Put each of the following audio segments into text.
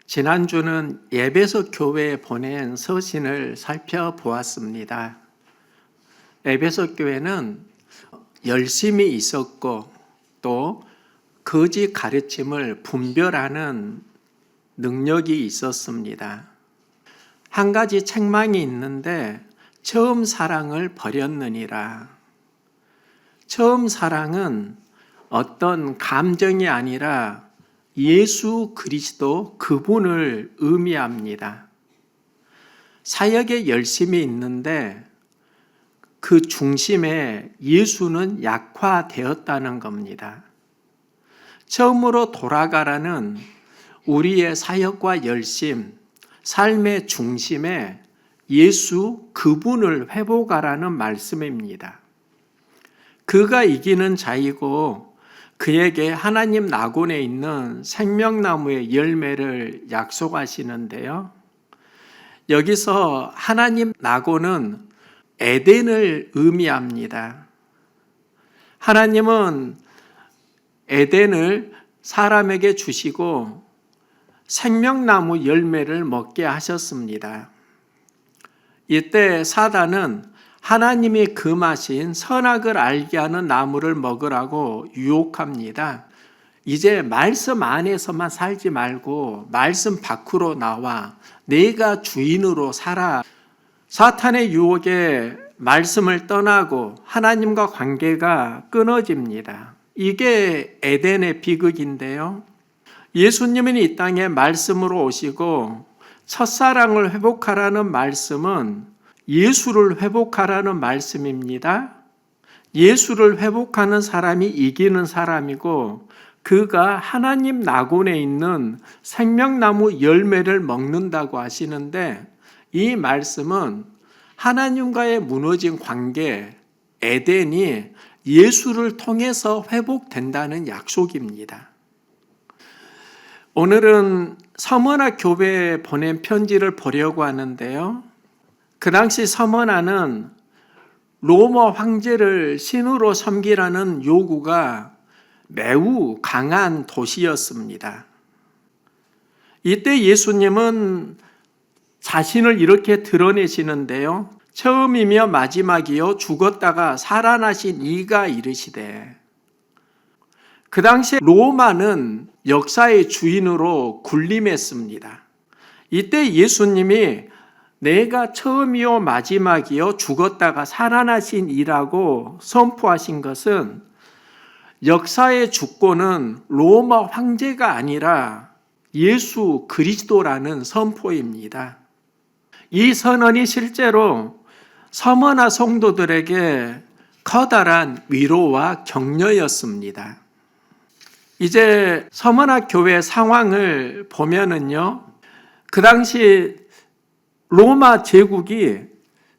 지난주는 에베소 교회에 보낸 서신을 살펴보았습니다. 에베소 교회는 열심히 있었고 또 거짓 가르침을 분별하는 능력이 있었습니다. 한 가지 책망이 있는데 처음 사랑을 버렸느니라. 처음 사랑은 어떤 감정이 아니라 예수 그리스도 그분을 의미합니다. 사역에 열심히 있는데 그 중심에 예수는 약화되었다는 겁니다. 처음으로 돌아가라는 우리의 사역과 열심, 삶의 중심에 예수 그분을 회복하라는 말씀입니다. 그가 이기는 자이고 그에게 하나님 낙원에 있는 생명나무의 열매를 약속하시는데요. 여기서 하나님 낙원은 에덴을 의미합니다. 하나님은 에덴을 사람에게 주시고 생명나무 열매를 먹게 하셨습니다. 이때 사단은 하나님이 금하신 선악을 알게 하는 나무를 먹으라고 유혹합니다. 이제 말씀 안에서만 살지 말고 말씀 밖으로 나와 내가 주인으로 살아. 사탄의 유혹에 말씀을 떠나고 하나님과 관계가 끊어집니다. 이게 에덴의 비극인데요. 예수님은 이 땅에 말씀으로 오시고 첫사랑을 회복하라는 말씀은 예수를 회복하라는 말씀입니다. 예수를 회복하는 사람이 이기는 사람이고 그가 하나님 낙원에 있는 생명나무 열매를 먹는다고 하시는데 이 말씀은 하나님과의 무너진 관계, 에덴이 예수를 통해서 회복된다는 약속입니다. 오늘은 서머나 교회에 보낸 편지를 보려고 하는데요. 그 당시 서머나는 로마 황제를 신으로 섬기라는 요구가 매우 강한 도시였습니다. 이때 예수님은 자신을 이렇게 드러내시는데요. 처음이며 마지막이요 죽었다가 살아나신 이가 이르시되. 그 당시 로마는 역사의 주인으로 군림했습니다. 이때 예수님이 내가 처음이요 마지막이요 죽었다가 살아나신 이라고 선포하신 것은 역사의 주권은 로마 황제가 아니라 예수 그리스도라는 선포입니다. 이 선언이 실제로 서머나 성도들에게 커다란 위로와 격려였습니다. 이제 서머나 교회 상황을 보면은요, 그 당시 로마 제국이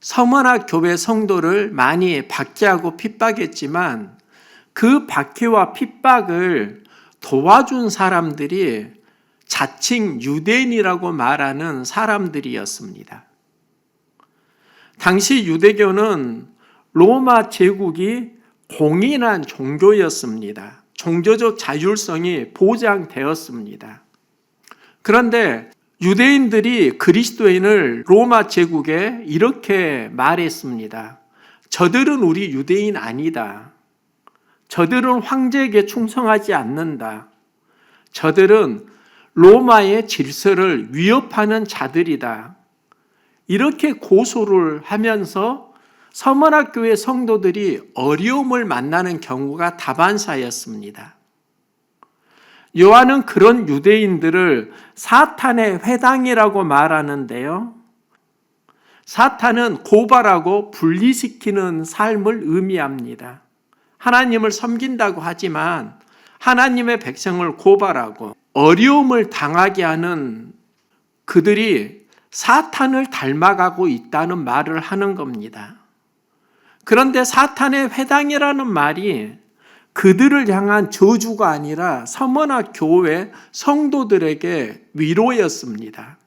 서머나 교회 성도를 많이 박해하고 핍박했지만 그 박해와 핍박을 도와준 사람들이 자칭 유대인이라고 말하는 사람들이었습니다. 당시 유대교는 로마 제국이 공인한 종교였습니다. 종교적 자율성이 보장되었습니다. 그런데 유대인들이 그리스도인을 로마 제국에 이렇게 말했습니다. 저들은 우리 유대인 아니다. 저들은 황제에게 충성하지 않는다. 저들은 로마의 질서를 위협하는 자들이다. 이렇게 고소를 하면서 서머나 교회 성도들이 어려움을 만나는 경우가 다반사였습니다. 요한은 그런 유대인들을 사탄의 회당이라고 말하는데요. 사탄은 고발하고 분리시키는 삶을 의미합니다. 하나님을 섬긴다고 하지만 하나님의 백성을 고발하고 어려움을 당하게 하는 그들이 사탄을 닮아가고 있다는 말을 하는 겁니다. 그런데 사탄의 회당이라는 말이 그들을 향한 저주가 아니라 서머나 교회 성도들에게 위로였습니다.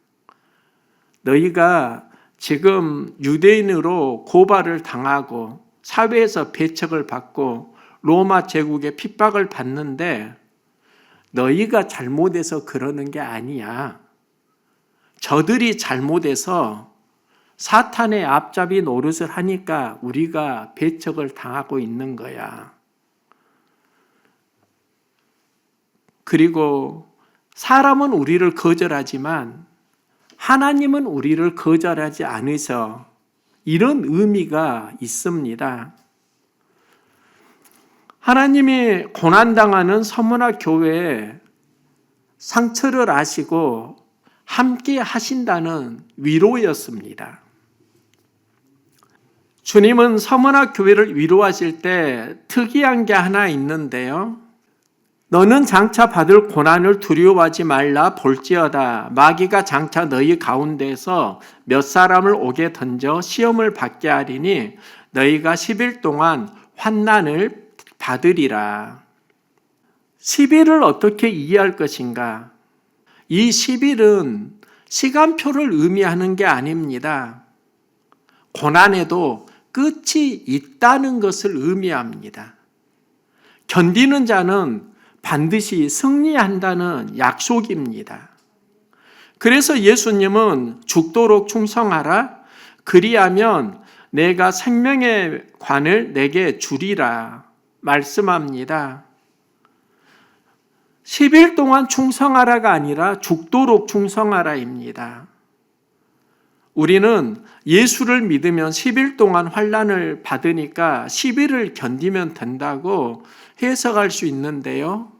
너희가 지금 유대인으로 고발을 당하고 사회에서 배척을 받고 로마 제국의 핍박을 받는데 너희가 잘못해서 그러는 게 아니야. 저들이 잘못해서 사탄의 앞잡이 노릇을 하니까 우리가 배척을 당하고 있는 거야. 그리고 사람은 우리를 거절하지만 하나님은 우리를 거절하지 않으셔. 이런 의미가 있습니다. 하나님이 고난당하는 서문화 교회에 상처를 아시고 함께 하신다는 위로였습니다. 주님은 서문화 교회를 위로하실 때 특이한 게 하나 있는데요. 너는 장차 받을 고난을 두려워하지 말라. 볼지어다 마귀가 장차 너희 가운데서 몇 사람을 오게 던져 시험을 받게 하리니 너희가 10일 동안 환난을 받으리라. 10일을 어떻게 이해할 것인가? 이 10일은 시간표를 의미하는 게 아닙니다. 고난에도 끝이 있다는 것을 의미합니다. 견디는 자는 반드시 승리한다는 약속입니다. 그래서 예수님은 죽도록 충성하라. 그리하면 내가 생명의 관을 내게 주리라 말씀합니다. 10일 동안 충성하라가 아니라 죽도록 충성하라입니다. 우리는 예수를 믿으면 10일 동안 환난을 받으니까 10일을 견디면 된다고 해석할 수 있는데요.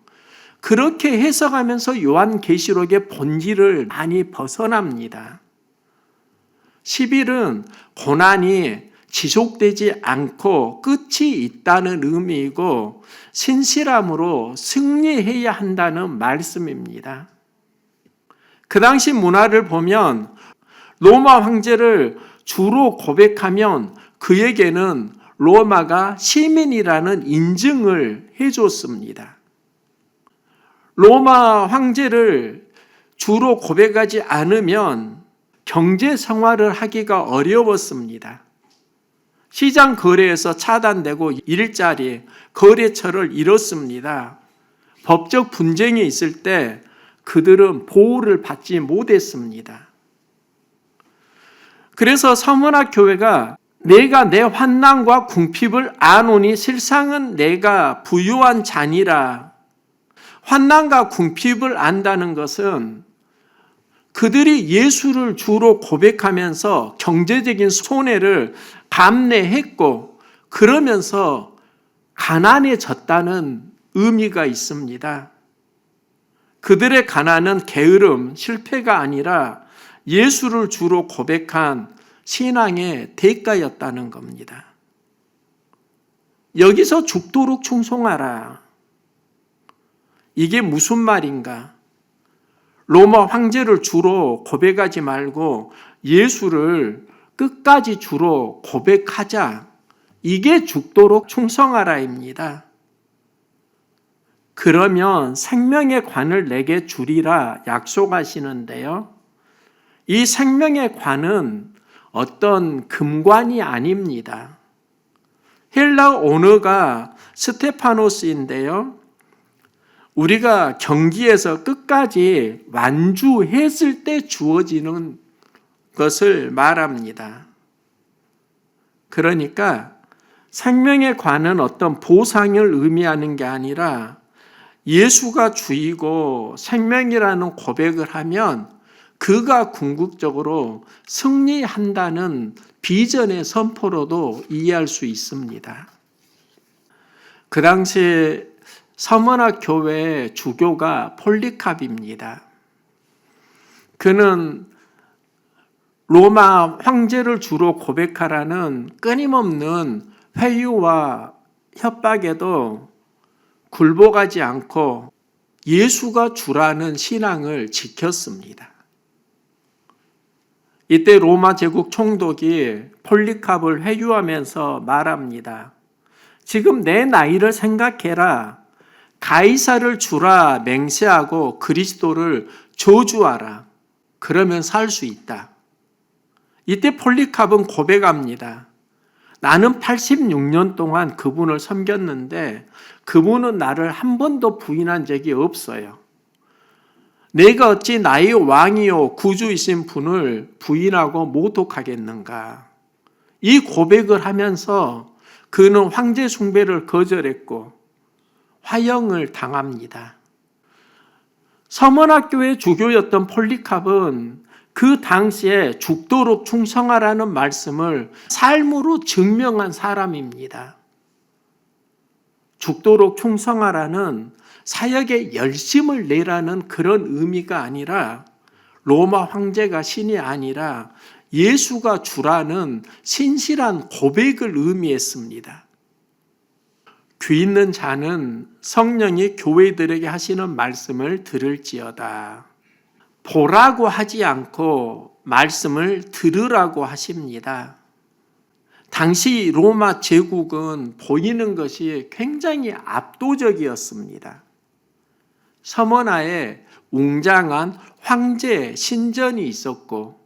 그렇게 해석하면서 요한계시록의 본질을 많이 벗어납니다. 10일은 고난이 지속되지 않고 끝이 있다는 의미이고 신실함으로 승리해야 한다는 말씀입니다. 그 당시 문화를 보면 로마 황제를 주로 고백하면 그에게는 로마가 시민이라는 인증을 해줬습니다. 로마 황제를 주로 고백하지 않으면 경제 생활을 하기가 어려웠습니다. 시장 거래에서 차단되고 일자리, 거래처를 잃었습니다. 법적 분쟁이 있을 때 그들은 보호를 받지 못했습니다. 그래서 서문화 교회가 내가 내 환난과 궁핍을 아노니 실상은 내가 부유한 자니라. 환난과 궁핍을 안다는 것은 그들이 예수를 주로 고백하면서 경제적인 손해를 감내했고 그러면서 가난해졌다는 의미가 있습니다. 그들의 가난은 게으름, 실패가 아니라 예수를 주로 고백한 신앙의 대가였다는 겁니다. 여기서 죽도록 충성하라. 이게 무슨 말인가? 로마 황제를 주로 고백하지 말고 예수를 끝까지 주로 고백하자. 이게 죽도록 충성하라입니다. 그러면 생명의 관을 내게 주리라 약속하시는데요. 이 생명의 관은 어떤 금관이 아닙니다. 헬라 언어가 스테파노스인데요. 우리가 경기에서 끝까지 완주했을 때 주어지는 것을 말합니다. 그러니까 생명의 관은 어떤 보상을 의미하는 게 아니라 예수가 주이고 생명이라는 고백을 하면 그가 궁극적으로 승리한다는 비전의 선포로도 이해할 수 있습니다. 그 당시 서문화 교회의 주교가 폴리캅입니다. 그는 로마 황제를 주로 고백하라는 끊임없는 회유와 협박에도 굴복하지 않고 예수가 주라는 신앙을 지켰습니다. 이때 로마 제국 총독이 폴리캅을 회유하면서 말합니다. 지금 내 나이를 생각해라. 가이사를 주라 맹세하고 그리스도를 저주하라. 그러면 살 수 있다. 이때 폴리캅은 고백합니다. 나는 86년 동안 그분을 섬겼는데 그분은 나를 한 번도 부인한 적이 없어요. 내가 어찌 나의 왕이요 구주이신 분을 부인하고 모독하겠는가. 이 고백을 하면서 그는 황제 숭배를 거절했고 화형을 당합니다. 서문학교의 주교였던 폴리캅은 그 당시에 죽도록 충성하라는 말씀을 삶으로 증명한 사람입니다. 죽도록 충성하라는 사역에 열심을 내라는 그런 의미가 아니라 로마 황제가 신이 아니라 예수가 주라는 신실한 고백을 의미했습니다. 귀 있는 자는 성령이 교회들에게 하시는 말씀을 들을지어다. 보라고 하지 않고 말씀을 들으라고 하십니다. 당시 로마 제국은 보이는 것이 굉장히 압도적이었습니다. 서머나에 웅장한 황제 신전이 있었고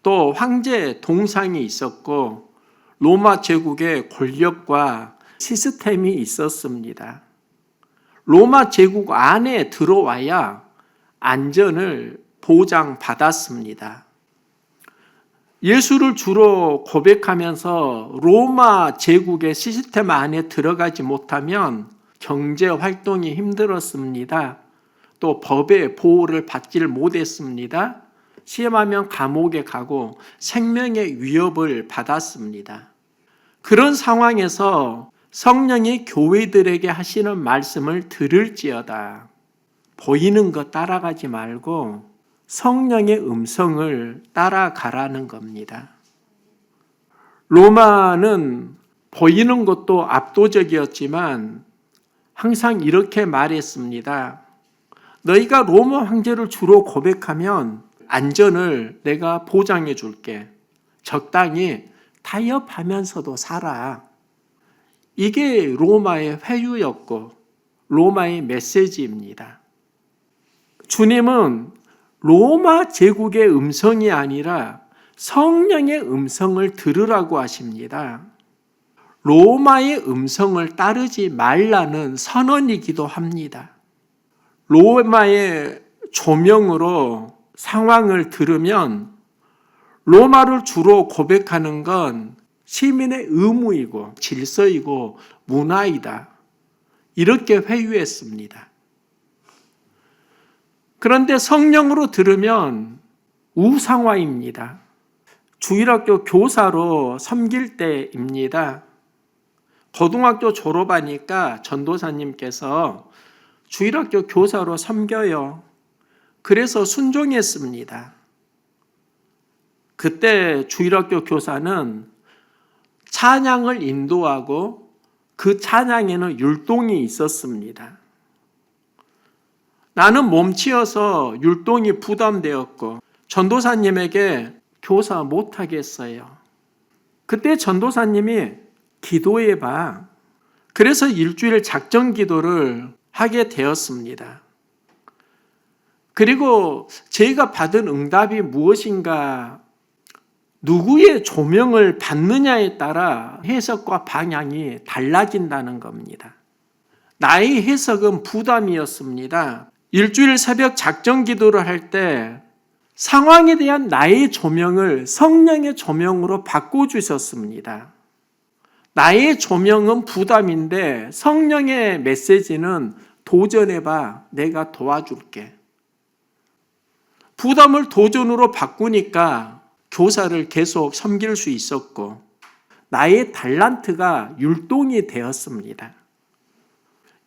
또 황제 동상이 있었고 로마 제국의 권력과 시스템이 있었습니다. 로마 제국 안에 들어와야 안전을 보장받았습니다. 예수를 주로 고백하면서 로마 제국의 시스템 안에 들어가지 못하면 경제 활동이 힘들었습니다. 또 법의 보호를 받지를 못했습니다. 시험하면 감옥에 가고 생명의 위협을 받았습니다. 그런 상황에서 성령이 교회들에게 하시는 말씀을 들을지어다. 보이는 것 따라가지 말고 성령의 음성을 따라가라는 겁니다. 로마는 보이는 것도 압도적이었지만 항상 이렇게 말했습니다. 너희가 로마 황제를 주로 고백하면 안전을 내가 보장해 줄게. 적당히 타협하면서도 살아. 이게 로마의 회유였고 로마의 메시지입니다. 주님은 로마 제국의 음성이 아니라 성령의 음성을 들으라고 하십니다. 로마의 음성을 따르지 말라는 선언이기도 합니다. 로마의 조명으로 상황을 들으면 로마를 주로 고백하는 건 시민의 의무이고 질서이고 문화이다. 이렇게 회유했습니다. 그런데 성령으로 들으면 우상화입니다. 주일학교 교사로 섬길 때입니다. 고등학교 졸업하니까 전도사님께서 주일학교 교사로 섬겨요. 그래서 순종했습니다. 그때 주일학교 교사는 찬양을 인도하고 그 찬양에는 율동이 있었습니다. 나는 몸치여서 율동이 부담되었고 전도사님에게 교사 못하겠어요. 그때 전도사님이 기도해봐. 그래서 일주일 작정 기도를 하게 되었습니다. 그리고 제가 받은 응답이 무엇인가, 누구의 조명을 받느냐에 따라 해석과 방향이 달라진다는 겁니다. 나의 해석은 부담이었습니다. 일주일 새벽 작정 기도를 할 때 상황에 대한 나의 조명을 성령의 조명으로 바꿔주셨습니다. 나의 조명은 부담인데 성령의 메시지는 도전해봐. 내가 도와줄게. 부담을 도전으로 바꾸니까 교사를 계속 섬길 수 있었고 나의 달란트가 율동이 되었습니다.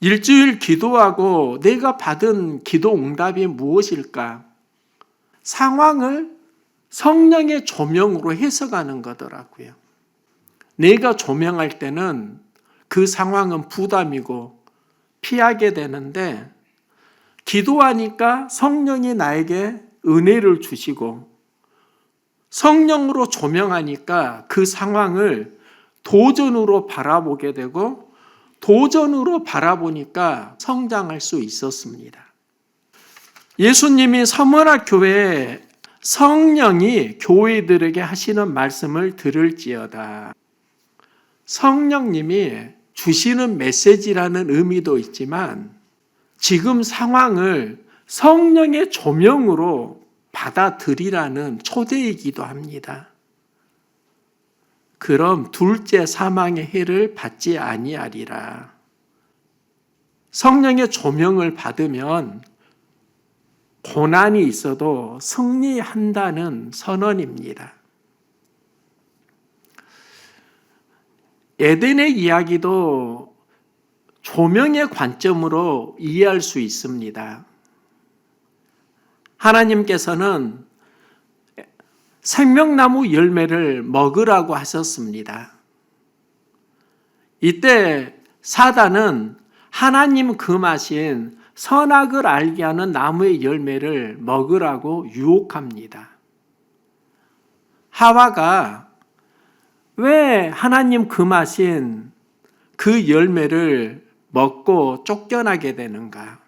일주일 기도하고 내가 받은 기도 응답이 무엇일까? 상황을 성령의 조명으로 해석하는 거더라고요. 내가 조명할 때는 그 상황은 부담이고 피하게 되는데 기도하니까 성령이 나에게 은혜를 주시고 성령으로 조명하니까 그 상황을 도전으로 바라보게 되고 도전으로 바라보니까 성장할 수 있었습니다. 예수님이 서머나 교회에 성령이 교회들에게 하시는 말씀을 들을지어다. 성령님이 주시는 메시지라는 의미도 있지만 지금 상황을 성령의 조명으로 받아들이라는 초대이기도 합니다. 그럼 둘째 사망의 해를 받지 아니하리라. 성령의 조명을 받으면 고난이 있어도 승리한다는 선언입니다. 에덴의 이야기도 조명의 관점으로 이해할 수 있습니다. 하나님께서는 생명나무 열매를 먹으라고 하셨습니다. 이때 사단은 하나님 금하신 선악을 알게 하는 나무의 열매를 먹으라고 유혹합니다. 하와가 왜 하나님 금하신 그 열매를 먹고 쫓겨나게 되는가?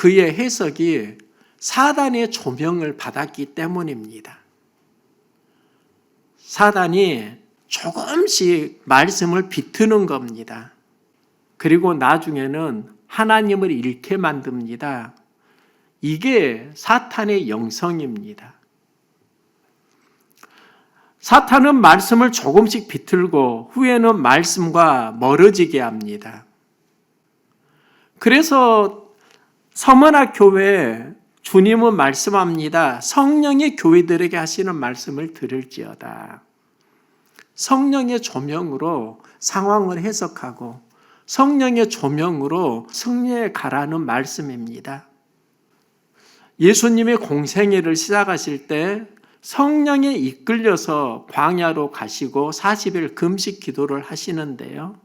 그의 해석이 사단의 조명을 받았기 때문입니다. 사단이 조금씩 말씀을 비트는 겁니다. 그리고 나중에는 하나님을 잃게 만듭니다. 이게 사탄의 영성입니다. 사탄은 말씀을 조금씩 비틀고 후에는 말씀과 멀어지게 합니다. 그래서 서머나 교회에 주님은 말씀합니다. 성령이 교회들에게 하시는 말씀을 들을지어다. 성령의 조명으로 상황을 해석하고 성령의 조명으로 승리에 가라는 말씀입니다. 예수님이 공생애를 시작하실 때 성령에 이끌려서 광야로 가시고 40일 금식 기도를 하시는데요.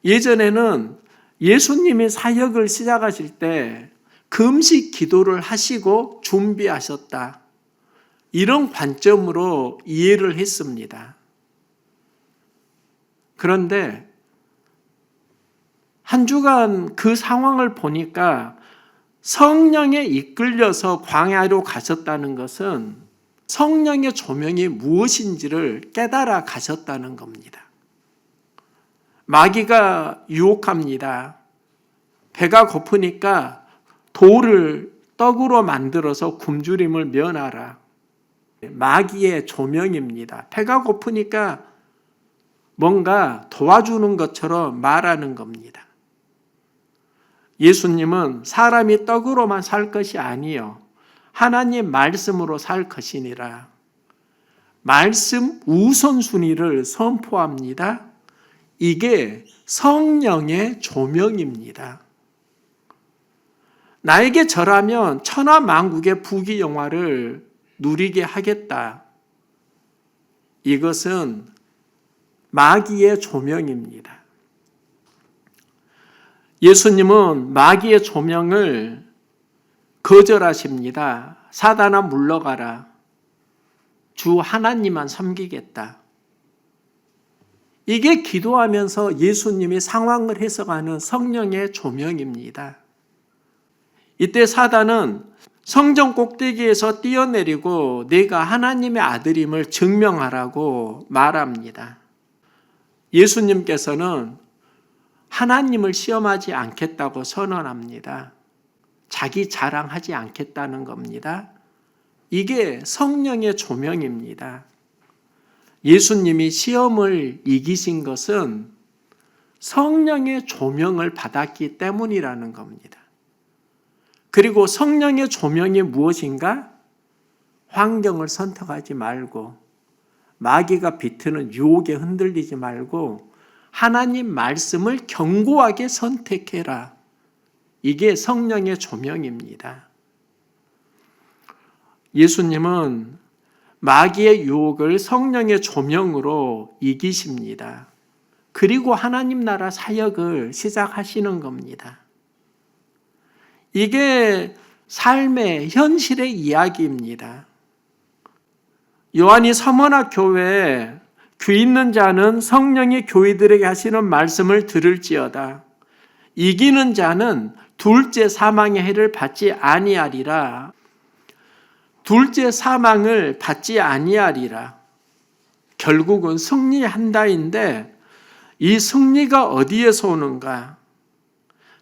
예전에는 예수님이 사역을 시작하실 때 금식 기도를 하시고 준비하셨다. 이런 관점으로 이해를 했습니다. 그런데 한 주간 그 상황을 보니까 성령에 이끌려서 광야로 가셨다는 것은 성령의 조명이 무엇인지를 깨달아 가셨다는 겁니다. 마귀가 유혹합니다. 배가 고프니까 돌을 떡으로 만들어서 굶주림을 면하라. 마귀의 조명입니다. 배가 고프니까 뭔가 도와주는 것처럼 말하는 겁니다. 예수님은 사람이 떡으로만 살 것이 아니요 하나님 말씀으로 살 것이니라. 말씀 우선순위를 선포합니다. 이게 성령의 조명입니다. 나에게 절하면 천하만국의 부귀영화를 누리게 하겠다. 이것은 마귀의 조명입니다. 예수님은 마귀의 조명을 거절하십니다. 사단아 물러가라. 주 하나님만 섬기겠다. 이게 기도하면서 예수님이 상황을 해석하는 성령의 조명입니다. 이때 사단은 성전 꼭대기에서 뛰어내리고 내가 하나님의 아들임을 증명하라고 말합니다. 예수님께서는 하나님을 시험하지 않겠다고 선언합니다. 자기 자랑하지 않겠다는 겁니다. 이게 성령의 조명입니다. 예수님이 시험을 이기신 것은 성령의 조명을 받았기 때문이라는 겁니다. 그리고 성령의 조명이 무엇인가? 환경을 선택하지 말고 마귀가 비트는 유혹에 흔들리지 말고 하나님 말씀을 견고하게 선택해라. 이게 성령의 조명입니다. 예수님은 마귀의 유혹을 성령의 조명으로 이기십니다. 그리고 하나님 나라 사역을 시작하시는 겁니다. 이게 삶의 현실의 이야기입니다. 요한이 서머나 교회에 귀 있는 자는 성령이 교회들에게 하시는 말씀을 들을지어다. 이기는 자는 둘째 사망의 해를 받지 아니하리라. 둘째 사망을 받지 아니하리라. 결국은 승리한다인데 이 승리가 어디에서 오는가?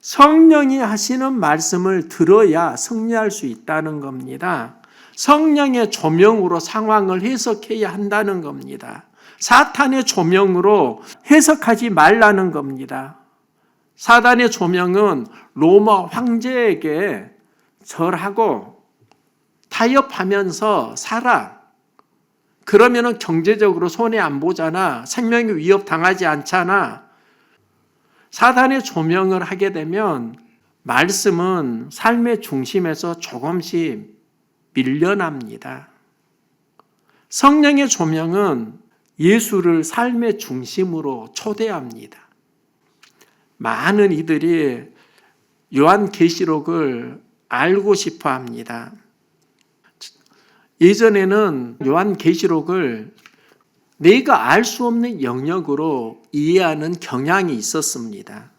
성령이 하시는 말씀을 들어야 승리할 수 있다는 겁니다. 성령의 조명으로 상황을 해석해야 한다는 겁니다. 사탄의 조명으로 해석하지 말라는 겁니다. 사탄의 조명은 로마 황제에게 절하고 타협하면서 살아. 그러면은 경제적으로 손해 안 보잖아. 생명이 위협 당하지 않잖아. 사탄의 조명을 하게 되면 말씀은 삶의 중심에서 조금씩 밀려납니다. 성령의 조명은 예수를 삶의 중심으로 초대합니다. 많은 이들이 요한계시록을 알고 싶어 합니다. 예전에는 요한계시록을 내가 알 수 없는 영역으로 이해하는 경향이 있었습니다.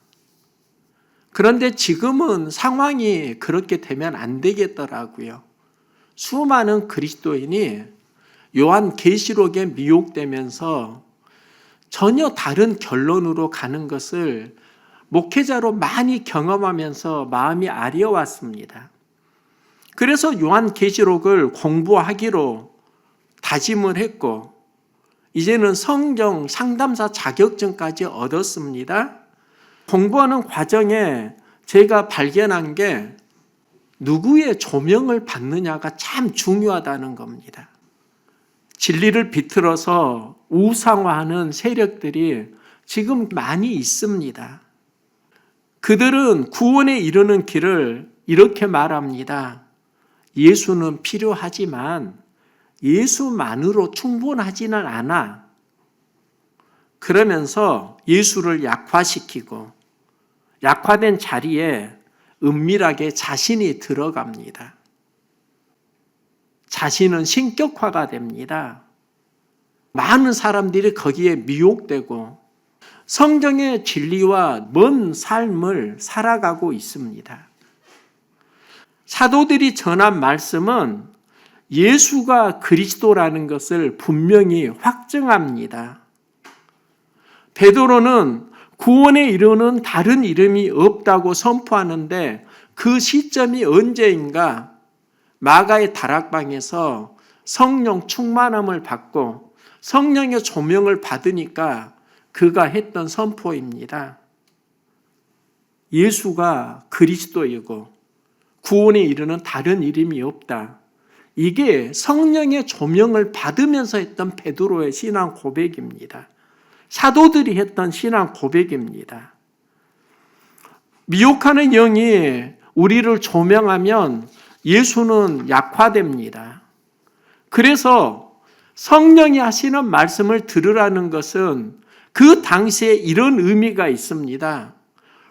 그런데 지금은 상황이 그렇게 되면 안 되겠더라고요. 수많은 그리스도인이 요한계시록에 미혹되면서 전혀 다른 결론으로 가는 것을 목회자로 많이 경험하면서 마음이 아려왔습니다. 그래서 요한계시록을 공부하기로 다짐을 했고 이제는 성경 상담사 자격증까지 얻었습니다. 공부하는 과정에 제가 발견한 게 누구의 조명을 받느냐가 참 중요하다는 겁니다. 진리를 비틀어서 우상화하는 세력들이 지금 많이 있습니다. 그들은 구원에 이르는 길을 이렇게 말합니다. 예수는 필요하지만 예수만으로 충분하지는 않아. 그러면서 예수를 약화시키고 약화된 자리에 은밀하게 자신이 들어갑니다. 자신은 신격화가 됩니다. 많은 사람들이 거기에 미혹되고 성경의 진리와 먼 삶을 살아가고 있습니다. 사도들이 전한 말씀은 예수가 그리스도라는 것을 분명히 확증합니다. 베드로는 구원에 이르는 다른 이름이 없다고 선포하는데 그 시점이 언제인가? 마가의 다락방에서 성령 충만함을 받고 성령의 조명을 받으니까 그가 했던 선포입니다. 예수가 그리스도이고 구원에 이르는 다른 이름이 없다. 이게 성령의 조명을 받으면서 했던 베드로의 신앙 고백입니다. 사도들이 했던 신앙 고백입니다. 미혹하는 영이 우리를 조명하면 예수는 약화됩니다. 그래서 성령이 하시는 말씀을 들으라는 것은 그 당시에 이런 의미가 있습니다.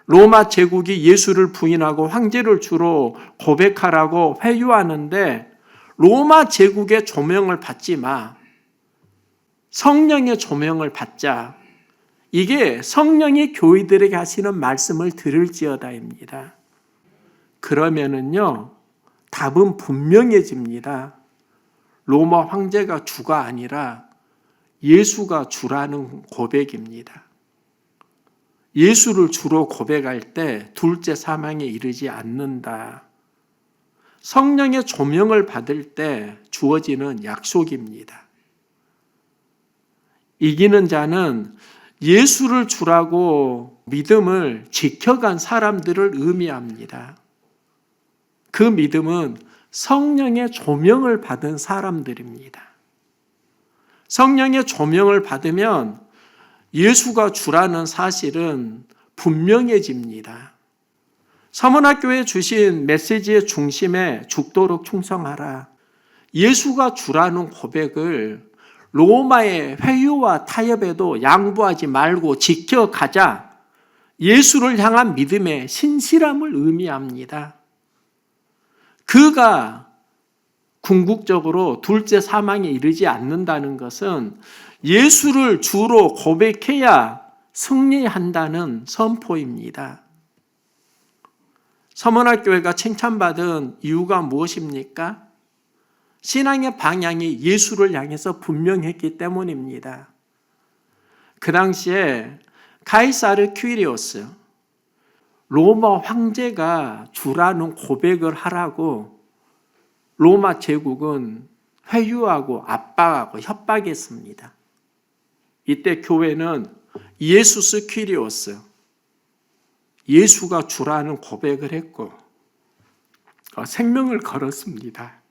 로마 제국이 예수를 부인하고 황제를 주로 고백하라고 회유하는데 로마 제국의 조명을 받지 마. 성령의 조명을 받자. 이게 성령이 교회들에게 하시는 말씀을 들을지어다입니다. 그러면은요, 답은 분명해집니다. 로마 황제가 주가 아니라 예수가 주라는 고백입니다. 예수를 주로 고백할 때 둘째 사망에 이르지 않는다. 성령의 조명을 받을 때 주어지는 약속입니다. 이기는 자는 예수를 주라고 믿음을 지켜간 사람들을 의미합니다. 그 믿음은 성령의 조명을 받은 사람들입니다. 성령의 조명을 받으면 예수가 주라는 사실은 분명해집니다. 서문학교에 주신 메시지의 중심에 죽도록 충성하라. 예수가 주라는 고백을 로마의 회유와 타협에도 양보하지 말고 지켜가자. 예수를 향한 믿음의 신실함을 의미합니다. 그가 궁극적으로 둘째 사망에 이르지 않는다는 것은 예수를 주로 고백해야 승리한다는 선포입니다. 서문학교회가 칭찬받은 이유가 무엇입니까? 신앙의 방향이 예수를 향해서 분명했기 때문입니다. 그 당시에 카이사르 퀴리오스, 로마 황제가 주라는 고백을 하라고 로마 제국은 회유하고 압박하고 협박했습니다. 이때 교회는 예수스 퀴리오스, 예수가 주라는 고백을 했고 생명을 걸었습니다.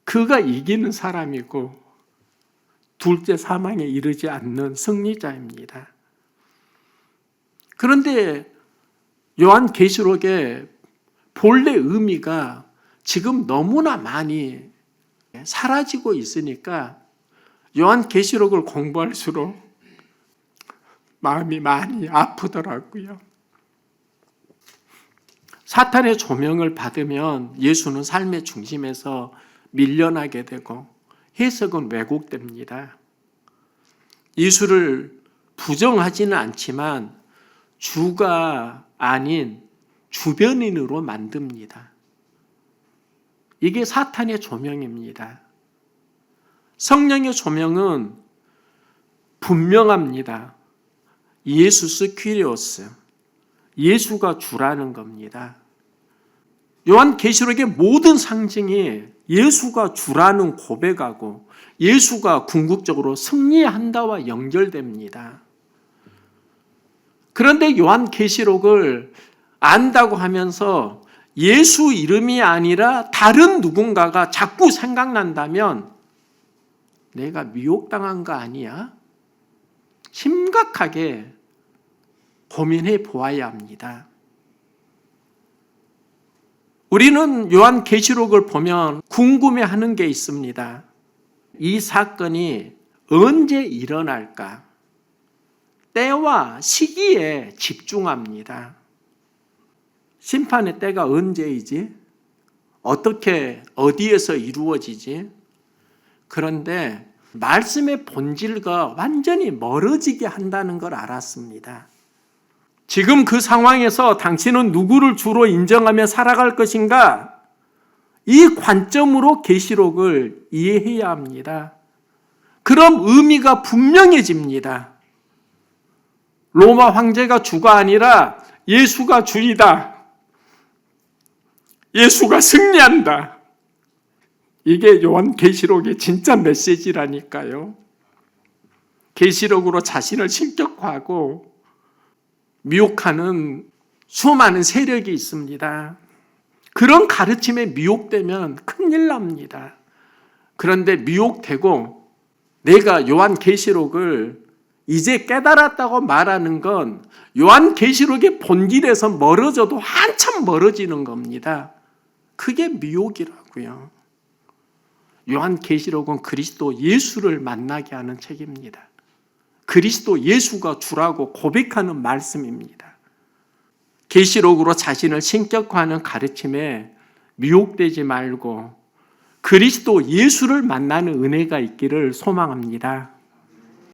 그가 이기는 사람이고 둘째 사망에 이르지 않는 승리자입니다. 그런데 요한계시록의 본래 의미가 지금 너무나 많이 사라지고 있으니까 요한계시록을 공부할수록 마음이 많이 아프더라고요. 사탄의 조명을 받으면 예수는 삶의 중심에서 밀려나게 되고 해석은 왜곡됩니다. 예수를 부정하지는 않지만 주가 아닌 주변인으로 만듭니다. 이게 사탄의 조명입니다. 성령의 조명은 분명합니다. 예수스 퀴리오스, 예수가 주라는 겁니다. 요한계시록의 모든 상징이 예수가 주라는 고백하고 예수가 궁극적으로 승리한다와 연결됩니다. 그런데 요한계시록을 안다고 하면서 예수 이름이 아니라 다른 누군가가 자꾸 생각난다면 내가 미혹당한 거 아니야? 심각하게 고민해 보아야 합니다. 우리는 요한계시록을 보면 궁금해하는 게 있습니다. 이 사건이 언제 일어날까? 때와 시기에 집중합니다. 심판의 때가 언제이지? 어떻게, 어디에서 이루어지지? 그런데 말씀의 본질과 완전히 멀어지게 한다는 걸 알았습니다. 지금 그 상황에서 당신은 누구를 주로 인정하며 살아갈 것인가? 이 관점으로 계시록을 이해해야 합니다. 그럼 의미가 분명해집니다. 로마 황제가 주가 아니라 예수가 주이다. 예수가 승리한다. 이게 요한계시록의 진짜 메시지라니까요. 계시록으로 자신을 신격화하고 미혹하는 수많은 세력이 있습니다. 그런 가르침에 미혹되면 큰일 납니다. 그런데 미혹되고 내가 요한계시록을 이제 깨달았다고 말하는 건 요한계시록의 본질에서 멀어져도 한참 멀어지는 겁니다. 그게 미혹이라고요. 요한계시록은 그리스도 예수를 만나게 하는 책입니다. 그리스도 예수가 주라고 고백하는 말씀입니다. 계시록으로 자신을 신격화하는 가르침에 미혹되지 말고 그리스도 예수를 만나는 은혜가 있기를 소망합니다.